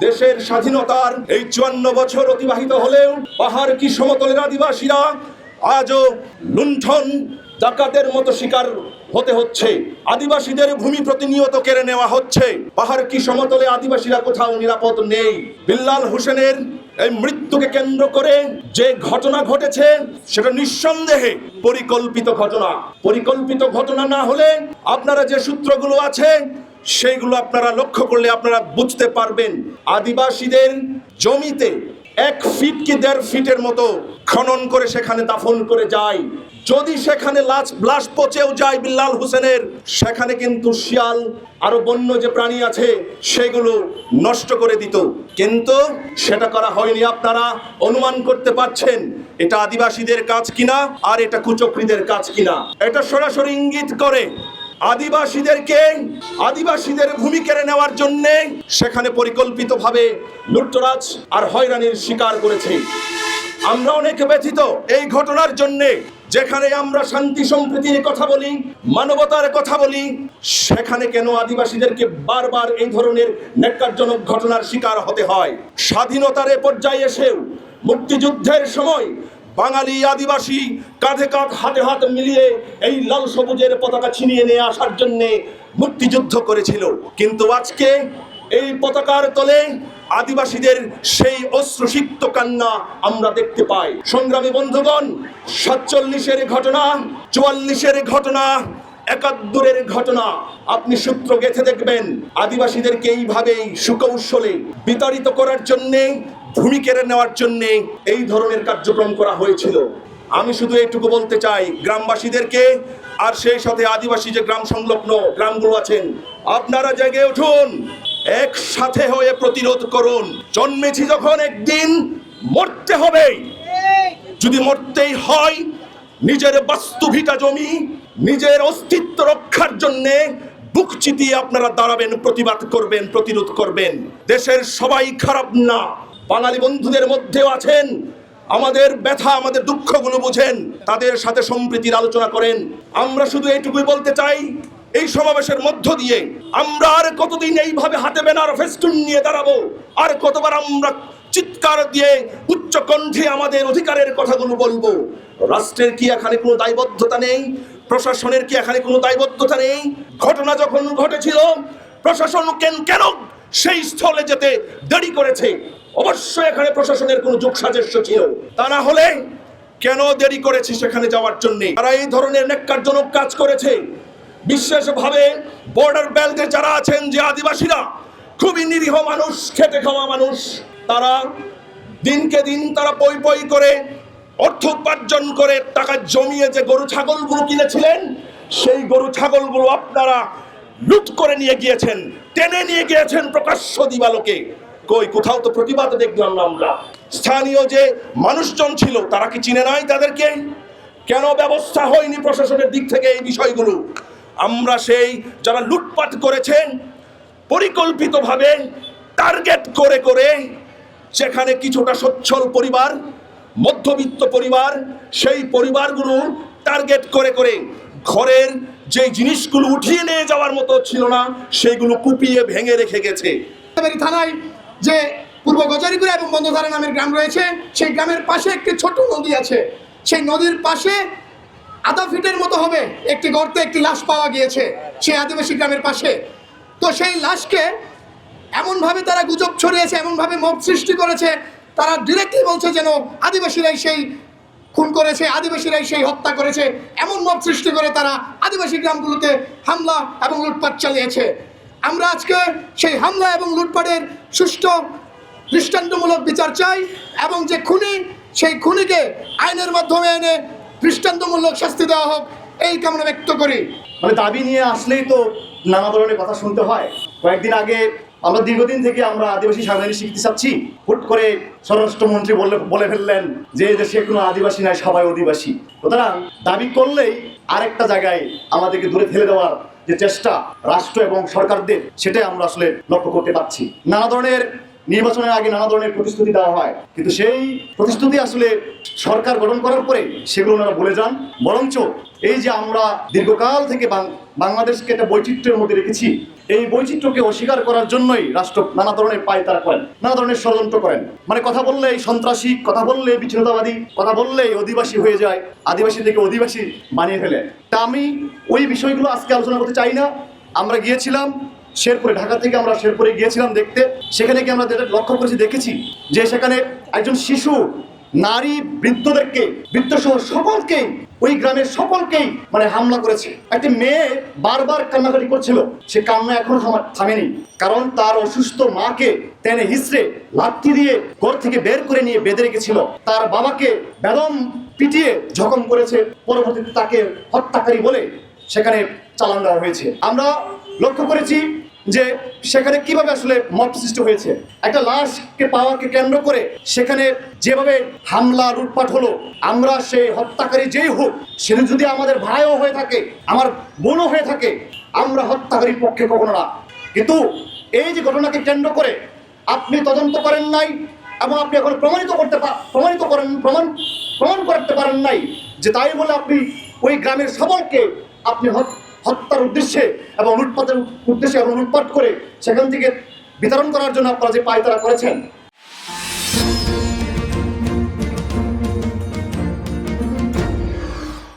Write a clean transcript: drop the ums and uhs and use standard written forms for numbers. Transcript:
দেশের স্বাধীনতার এই 54 বছর অতিবাহিত হলেও পাহাড় কি সমতলের আদিবাসীরা আজও লুণ্ঠন ডাকাতের মতো শিকার হতে হচ্ছে। আদিবাসীদের ভূমি প্রতিনিয়ত কেড়ে নেওয়া হচ্ছে। পাহাড় কি সমতলে আদিবাসীরা কোথাও নিরাপদ নেই। বিল্লাল হোসেনের এই মৃত্যুকে কেন্দ্র করে যে ঘটনা ঘটেছে সেটা নিঃসন্দেহে পরিকল্পিত ঘটনা। পরিকল্পিত ঘটনা না হলে আপনারা যে সূত্রগুলো আছে সেইগুলো আপনারা লক্ষ্য করলে আপনারা বুঝতে পারবেন। আদিবাসীদের জমিতে 1 ফিট কি 1.5 ফিটের মতো খনন করে সেখানে দাফন করে যায়। যদি সেখানে লাশ পচেও যায় বিল্লাল হোসেনের, সেখানে কিন্তু শিয়াল আরো বন্য যে প্রাণী আছে সেগুলো নষ্ট করে দিত, কিন্তু সেটা করা হয়নি। আপনারা অনুমান করতে পারছেন এটা আদিবাসীদের কাজ কিনা আর এটা কুচক্রীদের কাজ কিনা। এটা সরাসরি ইঙ্গিত করে আদিবাসীদের ভূমি কেড়ে নেওয়ার জন্য সেখানে পরিকল্পিতভাবে লুটতরাজ আর হয়রানির শিকার করেছে। আমরা অনেক ব্যথিত এই ঘটনার জন্য। যেখানে আমরা শান্তি সম্প্রীতির কথা বলি, মানবতার কথা বলি, সেখানে কেন আদিবাসীদেরকে বারবার এই ধরনের ন্যাক্কারজনক ঘটনার শিকার হতে হয়? স্বাধীনতার এ পর্যায়ে এসেও মুক্তিযুদ্ধের সময় বাঙালি আদিবাসী কাঁধে কাঁধ হাতে হাত মিলিয়ে এই লাল সবুজের পতাকা ছিনিয়ে নিয়ে আসার জন্য মুক্তিযুদ্ধ করেছিল, কিন্তু আজকে এই পতাকার তলে আদিবাসীদের সেই অশ্রুসিক্ত কান্না আমরা দেখতে পাই। সংগ্রামী বন্ধুগণ, 47-এর ঘটনা, 44-এর ঘটনা, 71-এর ঘটনা আপনি সূত্র গেঁথে দেখবেন। আদিবাসীদেরকে এইভাবেই সুকৌশলে বিতাড়িত করার জন্যে, ভূমি কেড়ে নেওয়ার জন্যে এই ধরনের কার্যক্রম করা হয়েছিল। আমি শুধু এইটুকু বলতে চাই গ্রামবাসীদেরকে, আর সেই সাথে আদিবাসী যে গ্রাম সংলগ্ন গ্রামগুলো আছেন, আপনারা জেগে উঠুন, একসাথে হয়ে প্রতিরোধ করুন। জন্মেছি যখন একদিন মরতে হবে। যদি মরতেই হয়, নিজের বাস্তুভিটা জমি, নিজের অস্তিত্ব রক্ষার জন্যে বুক চিতিয়ে আপনারা দাঁড়াবেন, প্রতিবাদ করবেন, প্রতিরোধ করবেন। দেশের সবাই খারাপ না, বাঙালি বন্ধুদের মধ্যেও আছেন আমাদের ব্যথা, আমাদের দুঃখগুলো বুঝেন, তাদের সাথে সম্প্রীতির আলোচনা করেন। আমরা শুধু এইটুকুই বলতে চাই, এই সমাবেশের মধ্য দিয়ে আমরা আর কতদিন এইভাবে হাতে ব্যানার ফেস্টুন নিয়ে দাঁড়াবো? আর কতবার আমরা চিৎকার দিয়ে উচ্চ কণ্ঠে আমাদের অধিকারের কথাগুলো বলবো? রাষ্ট্রের কি এখানে কোনো দায়বদ্ধতা নেই? প্রশাসনের কি এখানে কোনো দায়বদ্ধতা নেই? ঘটনা যখন ঘটেছিল প্রশাসন কেন সেই স্থলে যেতে দেরি করেছে? অবশ্যই এখানে প্রশাসনের কোনো যোগসাজস্য ছিল, তা না হলে কেন দেরি করেছে সেখানে যাওয়ার জন্য? তারা এই ধরনের ন্যাক্কারজনক কাজ করেছে। বিশেষভাবে বর্ডার বেল্টে যারা আছেন, যে আদিবাসীরা খুবই নিরীহ মানুষ, খেটে খাওয়া মানুষ, তারা দিনকে দিন তারা পই পই করে অর্থ উপার্জন করে টাকা জমিয়ে যে গরু ছাগলগুলো কিনেছিলেন, সেই গরু ছাগলগুলো আপনারা লুট করে নিয়ে গিয়েছেন, টেনে নিয়ে গিয়েছেন প্রকাশ্য দিবালোকে। কই, কোথাও তো প্রতিবাদ দেখলাম না আমরা। স্থানীয় যে মানুষজন ছিল তারা কি চিনে নাই তাদেরকে? কেন ব্যবস্থা হয়নি প্রশাসনের দিক থেকে এই বিষয়গুলো? আমরা সেই যারা লুটপাট করেছেন পরিকল্পিতভাবে টার্গেট করে করে, যেখানে কিছুটা সচ্ছল পরিবার, মধ্যবিত্ত পরিবার, সেই পরিবারগুলো টার্গেট করে করে ঘরের যে জিনিসগুলো উঠিয়ে নিয়ে যাওয়ার মতো ছিল না সেইগুলো কুপিয়ে ভেঙে রেখে গেছে। থানায় যে পূর্ব গজারিগুড়া এবং বন্ধধারা নামের গ্রাম রয়েছে, সেই গ্রামের পাশে একটি ছোট নদী আছে। সেই নদীর পাশে আধা ফিটের মতো হবে একটি গর্তে একটি লাশ পাওয়া গিয়েছে সেই আদিবাসী গ্রামের পাশে। তো সেই লাশকে এমনভাবে তারা গুজব ছড়িয়েছে, এমনভাবে মব সৃষ্টি করেছে, তারা ডিরেক্টলি বলছে যেন আদিবাসীরাই সেই খুন করেছে, আদিবাসীরাই সেই হত্যা করেছে। এমন মব সৃষ্টি করে তারা আদিবাসী গ্রামগুলোতে হামলা এবং লুটপাট চালিয়েছে। আমরা আজকে সেই হামলা এবং লুটপাটের সুষ্ঠু দৃষ্টান্তমূলক বিচার চাই, এবং যে খুনি, সেই খুনিকে আইনের মাধ্যমে এনে দৃষ্টান্তমূলক শাস্তি দেওয়া হোক, এই কামনা ব্যক্ত করি। দাবি নিয়ে আসলেই তো নানা ধরনের কথা শুনতে হয়। কয়েকদিন আগে আমরা দীর্ঘদিন থেকে আমরা আদিবাসী সাংবিধানিক স্বীকৃতি চাচ্ছি, হুট করে স্বরাষ্ট্রমন্ত্রী বলে ফেললেন যে দেশে কোনো আদিবাসী নাই, সবাই অধিবাসী। সুতরাং দাবি করলেই আরেকটা জায়গায় আমাদেরকে দূরে ফেলে দেওয়ার যে চেষ্টা রাষ্ট্র এবং সরকারদের, সেটাই আমরা আসলে লক্ষ্য করতে পারছি। নানা ধরনের নির্বাচনের আগে নানা ধরনের প্রতিশ্রুতি দেওয়া হয়, কিন্তু সেই প্রতিশ্রুতি আসলে সরকার গঠন করার পরে সেগুলো ওনারা ভুলে যান। বরঞ্চ এই যে আমরা দীর্ঘকাল থেকে বাংলাদেশকে একটা বৈচিত্র্যের মধ্যে রেখেছি, এই বৈচিত্র্যকে অস্বীকার করার জন্যই রাষ্ট্র নানা ধরনের পায়তারা করেন, নানা ধরনের ষড়যন্ত্র করেন। মানে কথা বললে সন্ত্রাসী, কথা বললে বিচ্ছিন্নতাবাদী, কথা বললে অধিবাসী হয়ে যায়, আদিবাসী থেকে অধিবাসী বানিয়ে ফেলে। তা আমি ওই বিষয়গুলো আজকে আলোচনা করতে চাই না। আমরা গিয়েছিলাম শেরপুরে, ঢাকা থেকে আমরা শেরপুরে গিয়েছিলাম দেখতে। সেখানে কি আমরা যেটা লক্ষ্য করেছি, দেখেছি যে সেখানে একজন শিশু, নারী, বৃদ্ধদেরকে, বৃদ্ধ সহ সকলকেই, ওই গ্রামের সকলকেই মানে হামলা করেছে। একটি মেয়ে বারবার কান্নাকাটি করছিল, সে কান্না এখনো থামেনি, কারণ তার অসুস্থ মাকে টেনে হিসড়ে লাঠি দিয়ে ঘর থেকে বের করে নিয়ে বেঁধে রেখেছিল। তার বাবাকে বেদম পিটিয়ে জখম করেছে, পরবর্তীতে তাকে হত্যাকারী বলে সেখানে চালান দেওয়া হয়েছে। আমরা লক্ষ্য করেছি যে সেখানে কিভাবে আসলে মব সৃষ্টি হয়েছে। একটা লাশকে পাওয়াকে কেন্দ্র করে সেখানে যেভাবে হামলা লুটপাট হলো, আমরা সেই হত্যাকারী যেই হোক, সে যদি আমাদের ভাইও হয়ে থাকে, আমার বোনও হয়ে থাকে, আমরা হত্যাকারীর পক্ষে কখনো না। কিন্তু এই যে ঘটনাকে কেন্দ্র করে আপনি তদন্ত করেন নাই এবং আপনি এখন প্রমাণ করতে পারেন নাই যে তাই বলে আপনি ওই গ্রামের সকলকে আপনি হত্যার উদ্দেশ্যে এবং লুটপাটের উদ্দেশ্যে এবং লুটপাট করে সেখান থেকে বিতরণ করার জন্য আপনারা যে পায়তারা করেছেন,